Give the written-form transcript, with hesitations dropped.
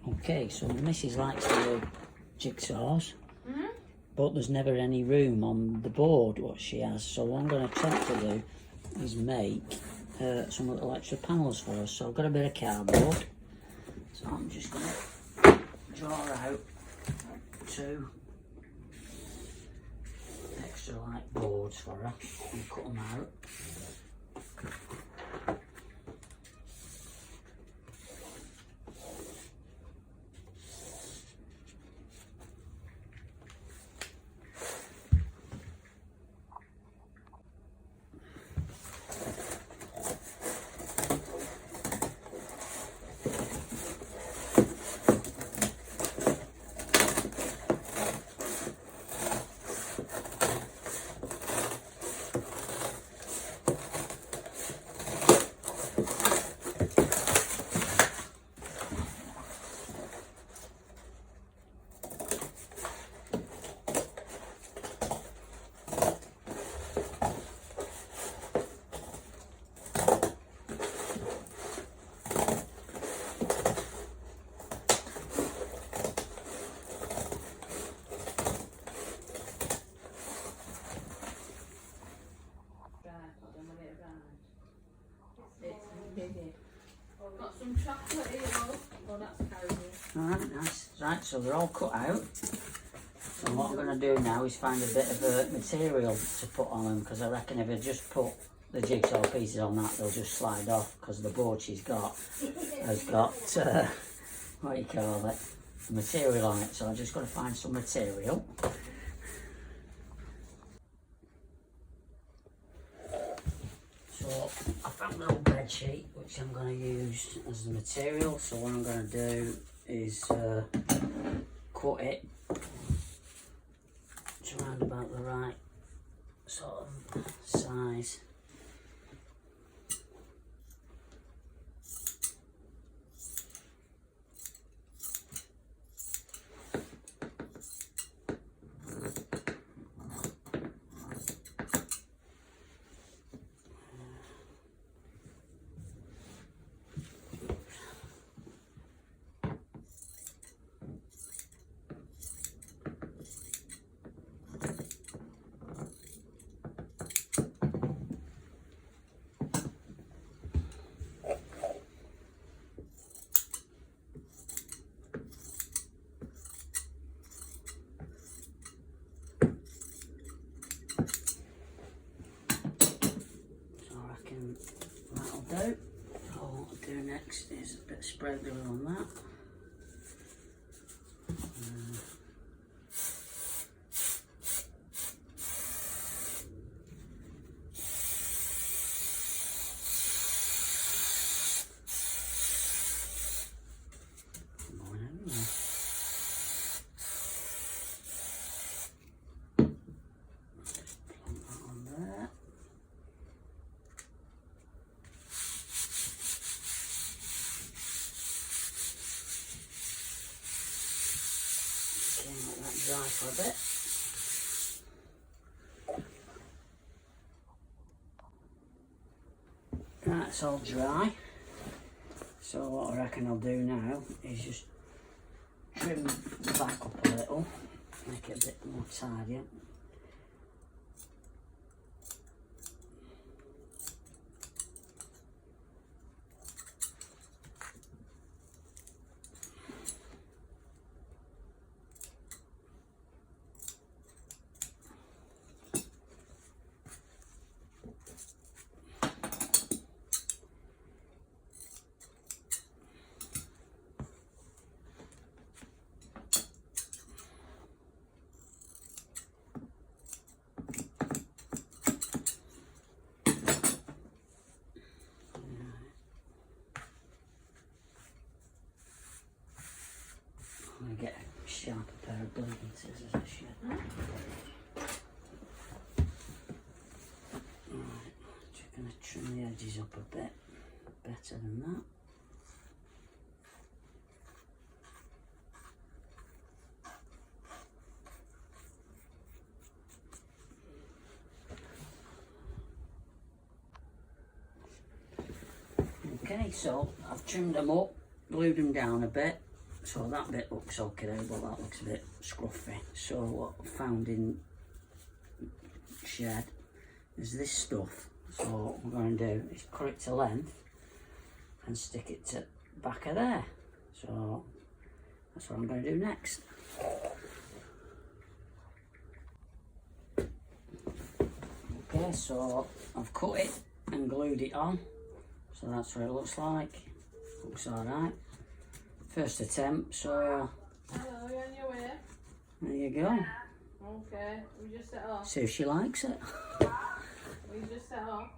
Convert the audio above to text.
Okay, so the missus likes the jigsaws, but there's never any room on the board what she has. So what I'm going to attempt to do is make some little extra panels for us. So I've got a bit of cardboard, so I'm just going to draw out 2 extra light boards for her and cut them out. Got some chocolate here, oh that's carried. Alright, nice. Right, so they're all cut out. So what I'm going to do now is find a bit of material to put on them, because I reckon if I just put the jigsaw pieces on that, they'll just slide off, because the board she's got has got, what do you call it, material on it. So I just got to find some material. So I found an old bed sheet which I'm going to use as the material. So what I'm going to do is cut it to around about the right sort of size. That'll do. So what I'll do next is a bit of spray glue on that. Let that dry for a bit. Right, it's all dry. So what I reckon I'll do now is just trim the back up a little, make it a bit more tidy. I'm going to get a sharper pair of bleeding scissors I should. Right, just going to trim the edges up a bit better than that. Okay, so I've trimmed them up, glued them down a bit. So that bit looks okay there, but that looks a bit scruffy. So what I found in shed is this stuff. So what we're going to do is cut it to length and stick it to back of there. So that's what I'm going to do next. Okay, so I've cut it and glued it on. So that's what it looks like. Looks alright. First attempt, so Hello, you on your way? there you go. Okay, we just set off. See if she likes it. We just set off.